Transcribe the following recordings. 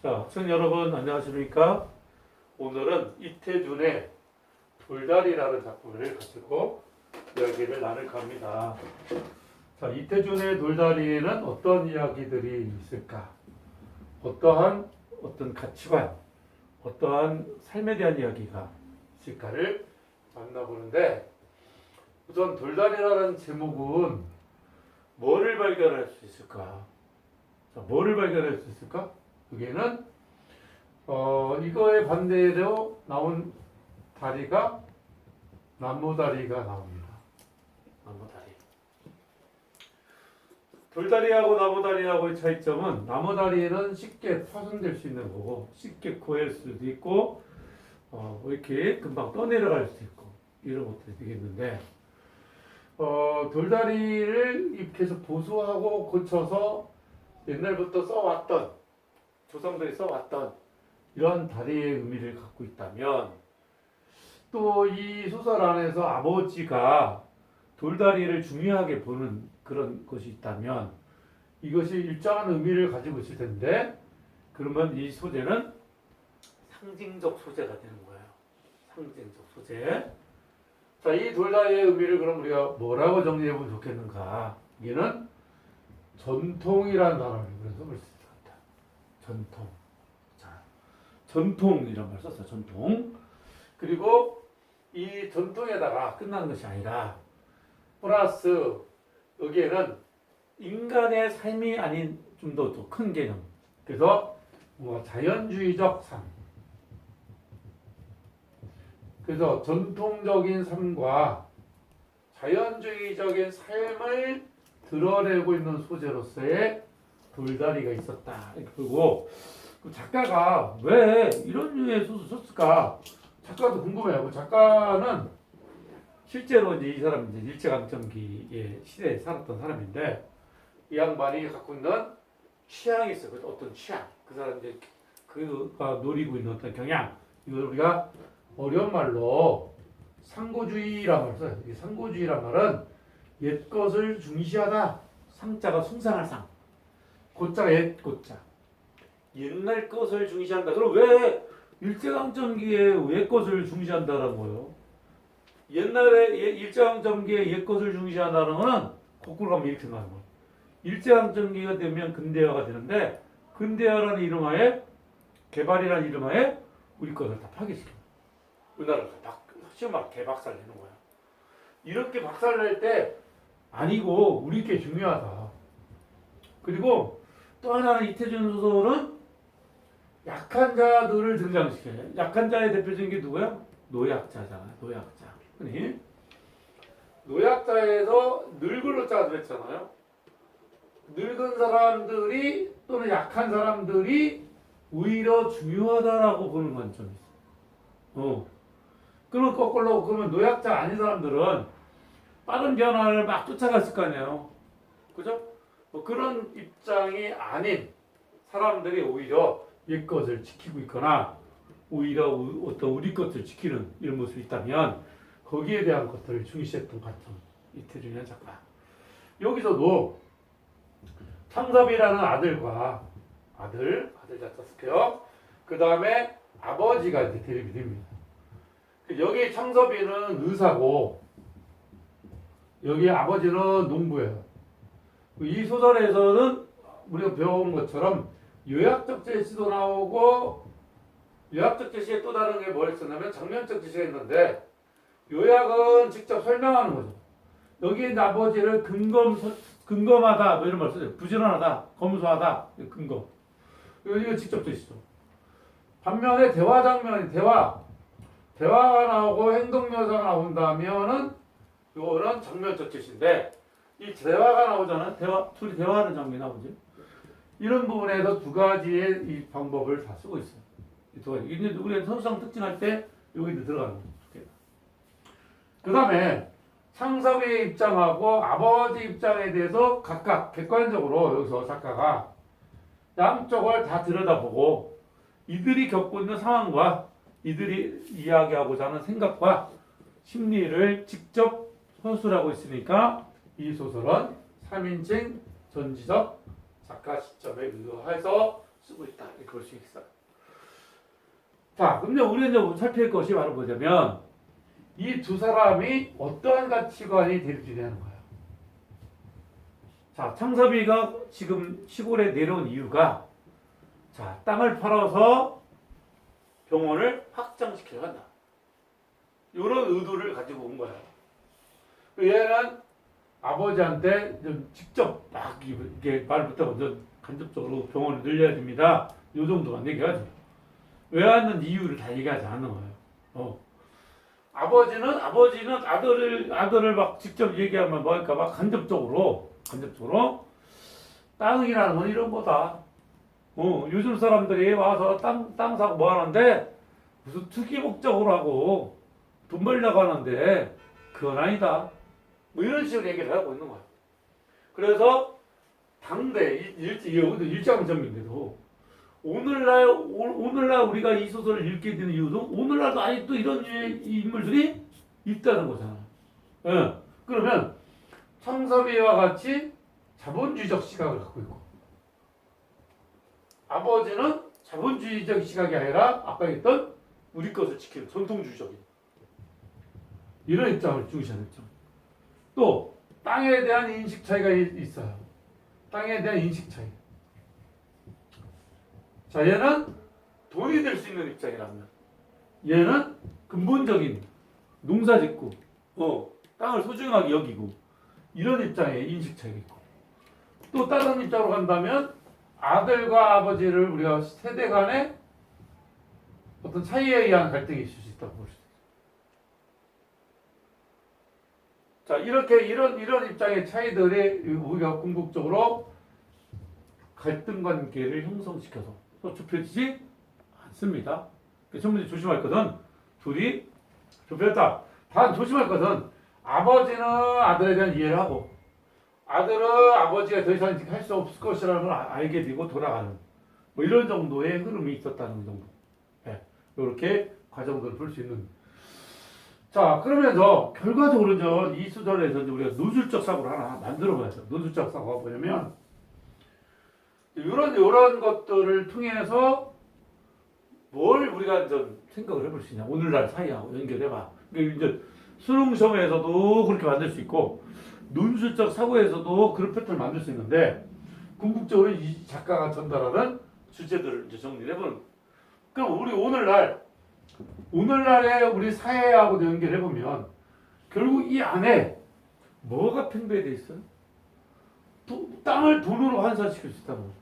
자, 학생 여러분 안녕하십니까? 오늘은 이태준의 돌다리라는 작품을 가지고 이야기를 나눌까 합니다. 자, 이태준의 돌다리에는 어떤 이야기들이 있을까? 어떤 가치관, 어떠한 삶에 대한 이야기가 있을까를 만나보는데, 우선 돌다리라는 제목은 뭐를 발견할 수 있을까? 자, 뭐를 발견할 수 있을까? 여기에는 이거의 반대로 나온 다리가 나무다리가 나옵니다. 나무다리. 돌다리하고 나무다리하고의 차이점은, 나무다리는 쉽게 파손될 수 있는 거고 쉽게 고일 수도 있고 이렇게 금방 떠내려갈 수 있고 이런 것들이 되겠는데, 돌다리를 이렇게 해서 보수하고 고쳐서 옛날부터 써왔던, 조상들이 써왔던 이런 다리의 의미를 갖고 있다면, 또 이 소설 안에서 아버지가 돌다리를 중요하게 보는 그런 것이 있다면 이것이 일정한 의미를 가지고 있을 텐데, 그러면 이 소재는 상징적 소재가 되는 거예요. 상징적 소재. 자, 이 돌다리의 의미를 그럼 우리가 뭐라고 정리해 보면 좋겠는가? 이게는 전통이라는 단어를 그래서 볼 수 있을 것 같아요. 전통. 자, 전통이란 말 썼어요. 전통. 그리고 이 전통에다가 끝나는 것이 아니라 플러스 여기에는 인간의 삶이 아닌 좀 더 큰 개념. 그래서 자연주의적 삶. 그래서 전통적인 삶과 자연주의적인 삶을 드러내고 있는 소재로서의 돌다리가 있었다. 이렇게 보고, 작가가 왜 이런 류의 소설을 썼을까? 작가도 궁금해요. 작가는 실제로 이제 이 사람은 이제 일제강점기의 시대에 살았던 사람인데, 이 양반이 갖고 있는 취향이 있어요. 어떤 취향, 그 사람 이제 그가 노리고 있는 어떤 경향, 이걸 우리가 어려운 말로 상고주의란 말을 써요. 이 상고주의란 말은 옛 것을 중시하다. 상자가 숭상할 상, 고자가 옛 고자. 옛날 것을 중시한다. 그럼 왜 일제강점기에 옛 것을 중시한다는 거예요? 옛날에 일제강점기에 옛 것을 중시한다는 거는 거꾸로 가면 이렇게 생각하는 거예요. 일제강점기가 되면 근대화가 되는데, 근대화라는 이름하에, 개발이라는 이름하에 우리 것을 다 파괴시켜요. 우리나라를 쉬운 말 개박살 내는 거야. 이렇게 박살 낼 때 아니고 우리 게 중요하다. 그리고 또 하나는 이태준 소설은 약한 자들을 등장시켜요. 약한 자의 대표적인 게 누구야? 노약자잖아. 노약자. 흔히 노약자에서 늙은 자가 들었잖아요. 늙은 사람들이 또는 약한 사람들이 오히려 중요하다라고 보는 관점이 있어. 그러면 거꾸로, 그러면 노약자 아닌 사람들은 빠른 변화를 막 쫓아갔을 거 아니에요. 그죠? 그런 입장이 아닌 사람들이 오히려 옛 것을 지키고 있거나 오히려 어떤 우리 것을 지키는 이런 모습이 있다면 거기에 대한 것들을 중시했던 관점. 이태준이라는 작가. 여기서도 창섭이라는 아들과 아들 작자 쓸게요. 그 다음에 아버지가 이제 대립이 됩니다. 여기 창섭이는 의사고 여기 아버지는 농부예요. 이 소설에서는 우리가 배워온 것처럼 요약적 제시도 나오고, 요약적 제시에 또 다른 게 뭐였었냐면 장면적 제시가 있는데, 요약은 직접 설명하는 거죠. 여기 아버지를 근검하다 뭐 이런 말 써요. 부지런하다, 검소하다, 근검. 이거 직접 제시죠. 반면에 대화 장면이 대화가 나오고 행동 묘사가 나온다면은 이거는 장면적 제시인데, 이 대화가 나오잖아요. 둘이 대화하는 장면이 나오지. 이런 부분에서 두 가지의 이 방법을 다 쓰고 있어요. 이 두 가지. 이제 우리가 서술상 특징할 때 여기 들어가는 거예요. 그 다음에 창섭의 입장하고 아버지 입장에 대해서 각각 객관적으로 여기서 작가가 양쪽을 다 들여다보고 이들이 겪고 있는 상황과 이들이 이야기하고자 하는 생각과 심리를 직접 서술하고 있으니까 이 소설은 3인칭 전지적 작가 시점에 의거해서 쓰고 있다 이렇게 볼 수 있어요. 자, 근데 우리가 이제 살필 것이 바로 뭐냐면 이 두 사람이 어떠한 가치관이 될지 되는 거예요. 자, 창섭이가 지금 시골에 내려온 이유가 자, 땅을 팔아서 병원을 확장시켜야 한다. 이런 의도를 가지고 온 거예요. 얘는 아버지한테 좀 직접 막 이게 말부터 좀 간접적으로 병원을 늘려야 됩니다. 이 정도만 얘기하죠. 왜 하는 이유를 다 얘기하지 않는 거예요. 아버지는 아들을 막 직접 얘기하면 뭐할까 막 간접적으로 땅이라는 건 이런 거다. 요즘 사람들이 와서 땅 사고 뭐 하는데 무슨 투기 목적으로 하고 돈 벌려고 하는데 그건 아니다. 뭐 이런 식으로 얘기를 하고 있는 거야. 그래서 당대 일장정인데도 오늘날 우리가 이 소설을 읽게 되는 이유도 오늘날도 아직도 이런 류의 인물들이 있다는 거잖아. 예. 그러면 창섭이와 같이 자본주의적 시각을 갖고 있고 아버지는 자본주의적 시각이 아니라 아까 얘기했던 우리 것을 지키는 전통주의적인 이런 입장을 중시하는 입장. 또 땅에 대한 인식 차이가 있어요. 땅에 대한 인식 차이. 자, 얘는 돈이 될 수 있는 입장이라면 얘는 근본적인 농사짓고 땅을 소중하게 여기고 이런 입장의 인식 차이가 있고 또 다른 입장으로 간다면 아들과 아버지를 우리가 세대 간의 어떤 차이에 의한 갈등이 있을 수 있다고 볼 수 있어요. 자, 이렇게 이런 입장의 차이들이 우리가 궁극적으로 갈등 관계를 형성시켜서 좁혀지지 않습니다. 전문이 조심할 것은 둘이 좁혔다. 단 조심할 것은 아버지는 아들에 대한 이해를 하고 아들은 아버지가 더 이상 할 수 없을 것이라는 걸 알게 되고 돌아가는 뭐 이런 정도의 흐름이 있었다는 정도. 이렇게 과정들을 볼 수 있는. 자, 그러면서 결과적으로 이 수절에서 우리가 노술적 사고를 하나 만들어 봐야죠. 노술적 사고가 뭐냐면 이런 것들을 통해서 뭘 우리가 좀 생각을 해볼 수 있냐. 오늘날 사이하고 연결해봐. 그러니까 이제 수능 시험에서도 그렇게 만들 수 있고 논술적 사고에서도 그런 패턴을 만들 수 있는데 궁극적으로 이 작가가 전달하는 주제들을 이제 정리를 해보는. 그럼 우리 오늘날의 우리 사회하고도 연결해보면 결국 이 안에 뭐가 팽배되어 있어요? 땅을 돈으로 환산시킬 수 있다는 거죠.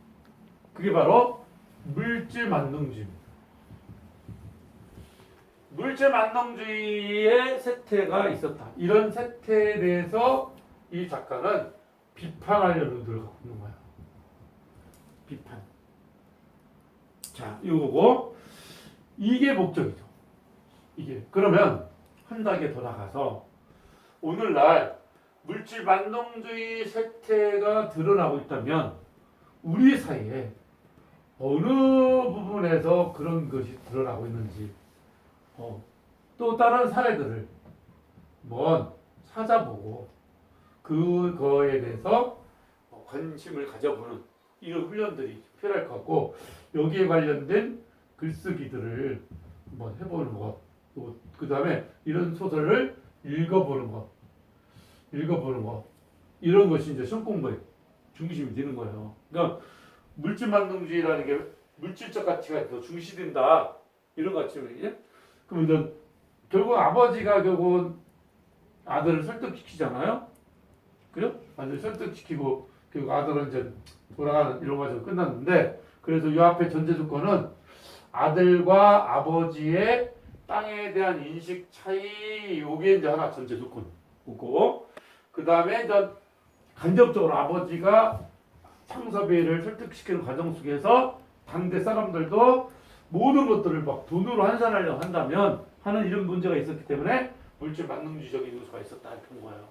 그게 바로 물질 만능주의입니다. 물질 만능주의의 세태가 있었다. 이런 세태에 대해서 이 작가는 비판하려는 의도를 갖고 있는 거야. 비판. 자, 이거고 이게 목적이죠. 이게 그러면 한 단계 더 나가서 오늘날 물질 만능주의 세태가 드러나고 있다면 우리 사이에 어느 부분에서 그런 것이 드러나고 있는지 또 다른 사례들을 한번 찾아보고 그거에 대해서 관심을 가져보는 이런 훈련들이 필요할 것 같고 여기에 관련된 글쓰기들을 한번 해보는 것, 또 그 다음에 이런 소설을 읽어보는 것 이런 것이 이제 시험 공부의 중심이 되는 거예요. 그러니까 물질 만능주의라는 게 물질적 가치가 더 중시된다 이런 가치거든요. 그럼 이제 결국 아버지가 결국 아들을 설득시키잖아요. 그죠? 아들 설득시키고 결국 아들은 이제 돌아가는 이런 과정이 끝났는데 그래서 이 앞에 전제 조건은 아들과 아버지의 땅에 대한 인식 차이 요게 이제 하나 전제 조건이고 그 다음에 이제 간접적으로 아버지가 창섭이를 설득시키는 과정 속에서 당대 사람들도 모든 것들을 막 돈으로 환산하려고 한다면 하는 이런 문제가 있었기 때문에 물질 만능주의적인 요소가 있었다 이렇게 본 거예요.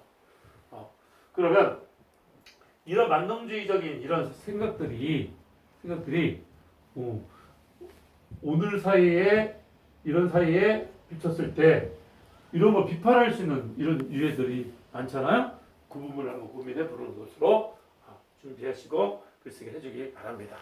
그러면 이런 만능주의적인 이런 생각들이 오늘 사이에 이런 사이에 비쳤을 때 이런 거 비판할 수 있는 이런 유해들이 많잖아요. 그 부분을 한번 고민해 보는 것으로 준비하시고 글쓰기 해주기 바랍니다.